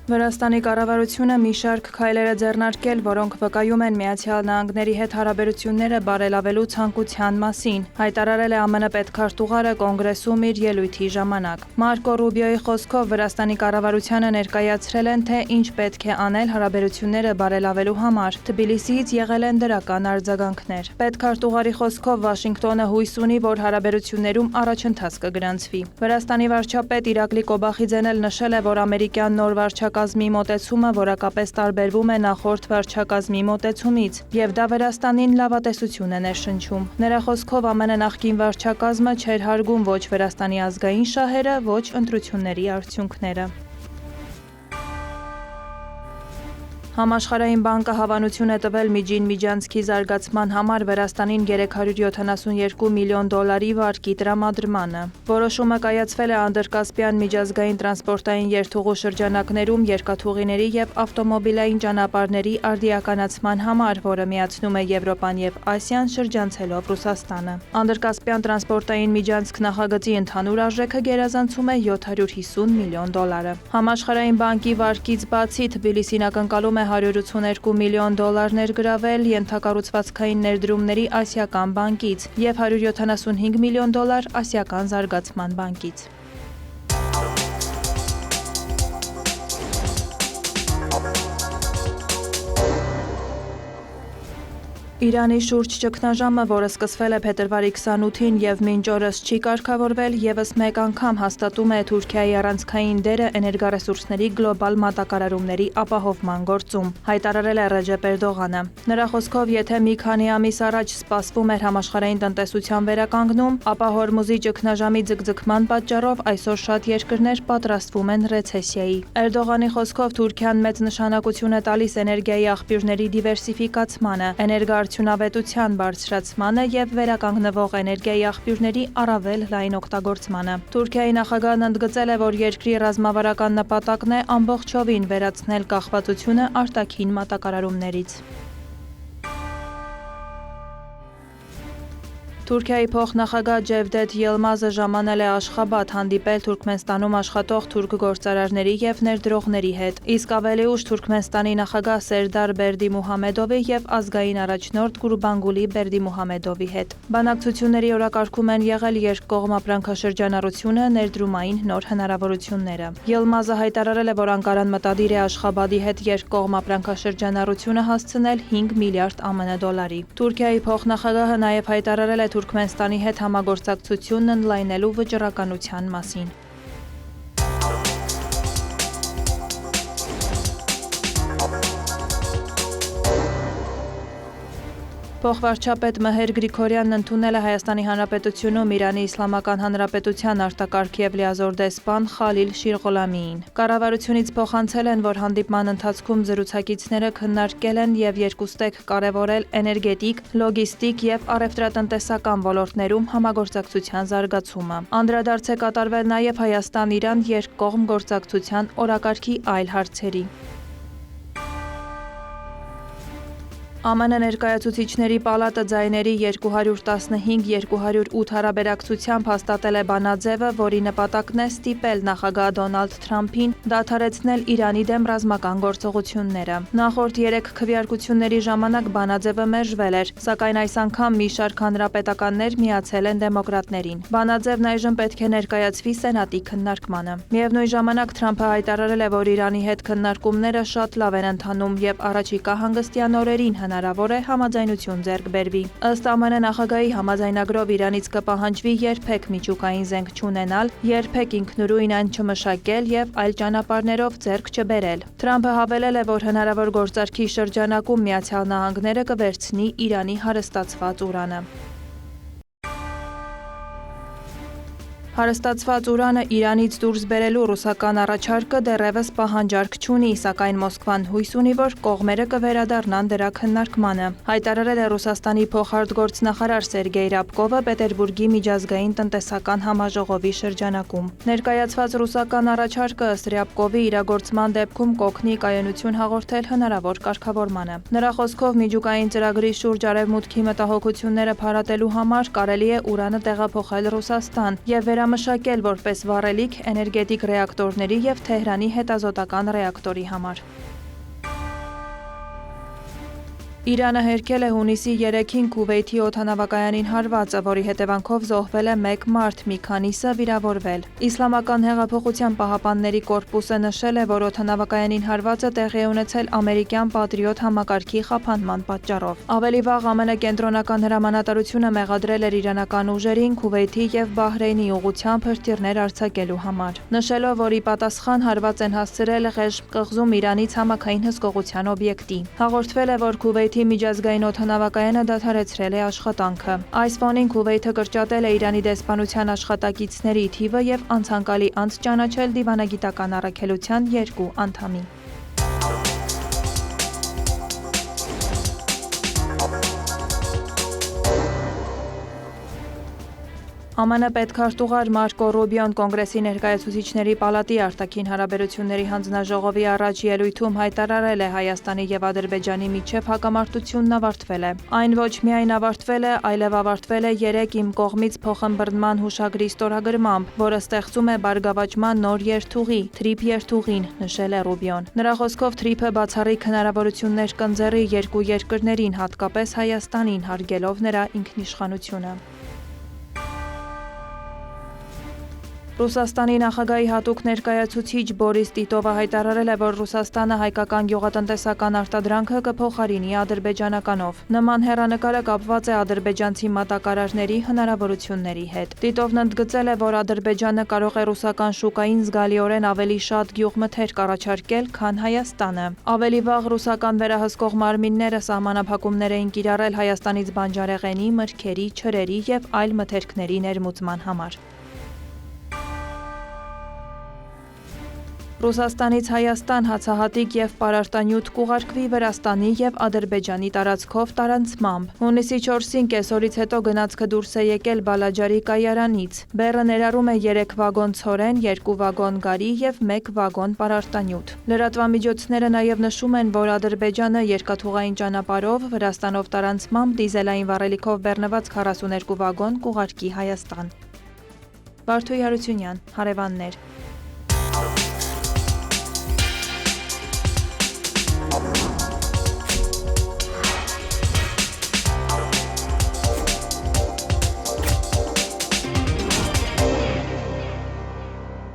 Վրաստանի կառավարությունը մի շարք քայլեր է ձեռնարկել, որոնք վկայում են Միացյալ Նահանգների հետ հարաբերությունները բարելավելու ցանկության մասին, հայտարարել է ԱՄՆ պետքարտուղարը կոնգրեսում իր ելույթի ժամանակ։ Մարկո Ռուբիոյի խոսքով Վրաստանի կառավարությանը ներկայացրել են, թե ինչ պետք է անել հարաբերությունները բարելավելու համար։ Թբիլիսիից եղել են դրական արձագանքներ։ Պետքարտուղարի խոսքով Վաշինգտոնը հույս ունի, որ հարաբերություններում առաջընթաց կգրանցվի։ Վրաստանի վարչապետ Իրակլի Կոբախիձեն էլ նշել է, որ ամերիկյան նոր վարչակազմի մոտեցումը որակապես տարբերվում է նախորդ վարչակազմի մոտեցումից, եւ դա Վրաստանին լավատեսություն է ներշնչում։ Նրա խոսքով ԱՄՆ նախկին վարչակազմը չէր հարգում ոչ Վրաստանի ազգային շահերը, ոչ ընտրությունների արդյունքները։ Համաշխարհային բանկը հավանություն է տվել միջին միջանցքի զարգացման համար Վրաստանին $372 միլիոն վարկի տրամադրմանը։ Որոշումը կայացվել է Անդրկասպյան միջազգային տրանսպորտային երթուղու շրջանակներում երկաթուղիների եւ ավտոմոբիլային ճանապարհների արդիականացման համար, որը միացնում է Եվրոպան եւ Ասիան շրջանցելով Ռուսաստանը։ Անդրկասպյան տրանսպորտային միջանցք նախագծի ընդհանուր արժեքը գերազանցում է $750 միլիոն։ Համաշխարհային բանկի վարկից բացի Թբիլիսին ակնկալում է $182 միլիոն ներգրավել ենթակառուցվածքային ներդրումների ասիական բանկից և $175 միլիոն ասիական զարգացման բանկից։ Իրանի շուրջ ճգնաժամը, որը սկսվել է փետրվարի 28-ին եւ մինչ օրս չի կարգավորվել, եւս մեկ անգամ հաստատում է Թուրքիայի առանցքային դերը էներգառեսուրսների գլոբալ մատակարարումների ապահովման գործում, հայտարարել է Ռեջեփ Էրդողանը։ Նրա խոսքով, եթե մի քանի ամիս առաջ սպասվում էր համաշխարհային տնտեսության վերականգնում, ապա Հորմուզի ճգնաժամի ձգձգման պատճառով այսօր շատ երկրներ պատրաստվում են ռեցեսիայի։ Էրդողանի խոսքով Թուրքիան մեծ նշանակություն է տալիս էներգիայի աղբյուրների դիվերսիֆիկացմանը, արդյունավետության բարձրացմանը եւ վերականգնվող էներգիայի աղբյուրների առավել լայն օգտագործմանը։ Թուրքիայի նախագահն ընդգծել է, որ երկրի ռազմավարական նպատակն է ամբողջովին վերացնել կախվածությունը արտաքին մատակարարումներից։ Թուրքիայի փոխնախագահ Ջևդեթ Ելմազը ժամանել է Աշխաբադ հանդիպել Թուրքմենստանում աշխատող թուրք գործարարների եւ ներդրողների հետ, իսկ ավելի ուշ Թուրքմենստանի նախագահ Սերդար Բերդիմուհամեդովի եւ ազգային առաջնորդ Գուրբանգուլի Բերդիմուհամեդովի հետ։ Բանակցությունների օրակարգում են եղել երկկողմ ապրանքաշրջանառությունը, ներդրումային նոր հնարավորությունները։ Ելմազը հայտարարել է, որ Անկարան մտադիր է Աշխաբադի հետ երկկողմ ապրանքաշրջանառությունը հասցնել $5 միլիարդ ԱՄՆ։ Թուրքիայի փոխնախագահը նաեւ հայտարարել է Թուրքմենստանի հետ համագործակցությունն ընդլայնելու վճռականության մասին։ Փոխվարչապետ Մեհեր Գրիգորյանն ընդունել է Հայաստանի Հանրապետությունում Իրանի Իսլամական Հանրապետության արտակարգ եւ լիազոր դեսպան Խալիլ Շիրղոլամիին։ Կառավարությունից փոխանցել են, որ հանդիպման ընթացքում զրուցակիցները քննարկել են եւ երկուստեք կարեւորել էներգետիկ, լոգիստիկ եւ առևտրատնտեսական ոլորտներում համագործակցության զարգացումը։ Անդրադարձ է կատարվել նաեւ Հայաստան-Իրան երկկողմ գործակցության օրակարգի այլ հարցերի։ ԱՄՆ ներկայացուցիչների պալատը ձայների 215-208 հարաբերակցությամբ հաստատել է բանաձևը, որի նպատակն է ստիպել նախագահ Դոնալդ Թրամփին դադարեցնել Իրանի դեմ ռազմական գործողությունները։ Նախորդ 3 քվեարկությունների ժամանակ բանաձևը մերժվել էր, սակայն այս անգամ մի շարք հանրապետականներ միացել են դեմոկրատներին։ Բանաձևն այժմ պետք է ներկայացվի Սենատի քննարկմանը։ Միևնույն ժամանակ Թրամփը հայտարարել է, որ Իրանի հետ քննարկումները շատ լավ են ընթանում եւ առաջիկա հանգստյան օրերին հնարավոր է համաձայնություն ձեռք բերվի։ Ըստ ԱՄՆ նախագահի համաձայնագրով Իրանից կպահանջվի երբեք միջուկային զենք չունենալ, երբեք ինքնուրույն այն չմշակել եւ այլ ճանապարհներով ձեռք չբերել։ Թրամփը հավելել է, որ հնարավոր գործարքի շրջանակում Միացյալ Նահանգները կվերցնի Իրանի հարստացված ուրանը։ Հարստացված ուրանը Իրանից դուրս բերելու ռուսական առաջարկը դեռևս պահանջարկ չունի, սակայն Մոսկվան հույս ունի, որ կողմերը կվերադառնան դրա քննարկմանը, հայտարարել է Ռուսաստանի փոխարտգործնախարար Սերգեյ Ռաբկովը Պետերբուրգի միջազգային տնտեսական համաժողովի շրջանակում։ Ներկայացված ռուսական առաջարկը ըստ Ռաբկովի իրագործման դեպքում կօգնի կայունություն հաղորդել հնարավոր կարգավորմանը։ Նրա խոսքով միջուկային ծրագրի շուրջ արևմուտքի մտահոգությունները փարատելու համար կարելի է ուրանը տեղափոխել Ռուսաստան եւ վերամշակել որպես վառելիք էներգետիկ ռեակտորների և Թեհրանի հետազոտական ռեակտորի համար։ Իրանը հերքել է հունիսի 3-ին Քուվեյթի օդանավակայանին հարվածը, որի հետևանքով զոհվել է 1 մարդ, մի քանիսը վիրավորվել։ Իսլամական հեղափոխության պահապանների կորպուսը նշել է, որ օդանավակայանին հարվածը տեղի է ունեցել ամերիկյան Պատրիոտ համակարգի խափանման պատճառով։ Ավելի վաղ ԱՄՆ կենտրոնական հրամանատարությունը մեղադրել էր իրանական ուժերին Քուվեյթի և Բահրեյնի ուղղությամբ հրթիռներ արձակելու համար, նշելով, որ ի պատասխան հարված են հասցրել Ղեժմ կղզում Իրանից համակային հսկողության օբյեկտի։ Հաղորդվել է, որ Քուվեյթի միջազգային օդանավակայանը դադարեցրել է աշխատանքը։ Այս ֆոնին Քուվեյթը կրճատել է Իրանի դեսպանության աշխատակիցների թիվը և անցանկալի անձ ճանաչել դիվանագիտական առաքելության 2 անդամի։ ԱՄՆ պետքարտուղար Մարկո Ռուբիոն կոնգրեսի ներկայացուցիչների պալատի արտաքին հարաբերությունների հանձնաժողովի առաջ ելույթում հայտարարել է Հայաստանի և Ադրբեջանի միջև հակամարտությունն ավարտվել է։ Այն ոչ միայն ավարտվել է, այլև ավարտվել է 3 իմ կողմից փոխըմբռնման հուշագրի ստորագրմամբ, որը ստեղծում է բարգավաճման նոր երթուղի՝ TRIP երթուղին, նշել է Ռուբիոն։ Նրա խոսքով TRIP-ը բացառիկ հնարավորություններ կընձեռի երկու երկրներին, հատկապես Հայաստանին, հարգելով նրա ինքնիշխանությունը։ Ռուսաստանի նախագահի հատուկ ներկայացուցիչ Բորիս Տիտովը հայտարարել է, որ Ռուսաստանը հայկական գյուղատնտեսական արտադրանքը կփոխարինի ադրբեջանականով։ Նման հեռանկարը կապված է ադրբեջանցի մատակարարների հնարավորությունների հետ։ Տիտովն ընդգծել է, որ Ադրբեջանը կարող է ռուսական շուկային զգալիորեն ավելի շատ գյուղմթերք առաջարկել, քան Հայաստանը։ Ավելի վաղ ռուսական վերահսկող մարմինները սահմանափակումներ էին կիրառել Հայաստանից բանջարեղենի, մրգերի, չրերի և այլ մթերքների ներմուծման համար։ Ռուսաստանից Հայաստան հացահատիկ և պարարտանյութ կուղարկվի Վրաստանի և Ադրբեջանի տարածքով տարանցմամբ։ Հունիսի 4-ին կեսօրից հետո գնացքը դուրս է եկել Բալաջարի կայարանից։ Բեռը ներառում է 3 վագոն ցորեն, 2 վագոն գարի և 1 վագոն պարարտանյութ։ Լրատվամիջոցները նաև նշում են, որ Ադրբեջանը երկաթուղային ճանապարհով Վրաստանով տարանցմամբ դիզելային վառելիքով բեռնված 42 վագոն կուղարկի Հայաստան։ Վարդուհի Հարությունյան, Հարևաններ։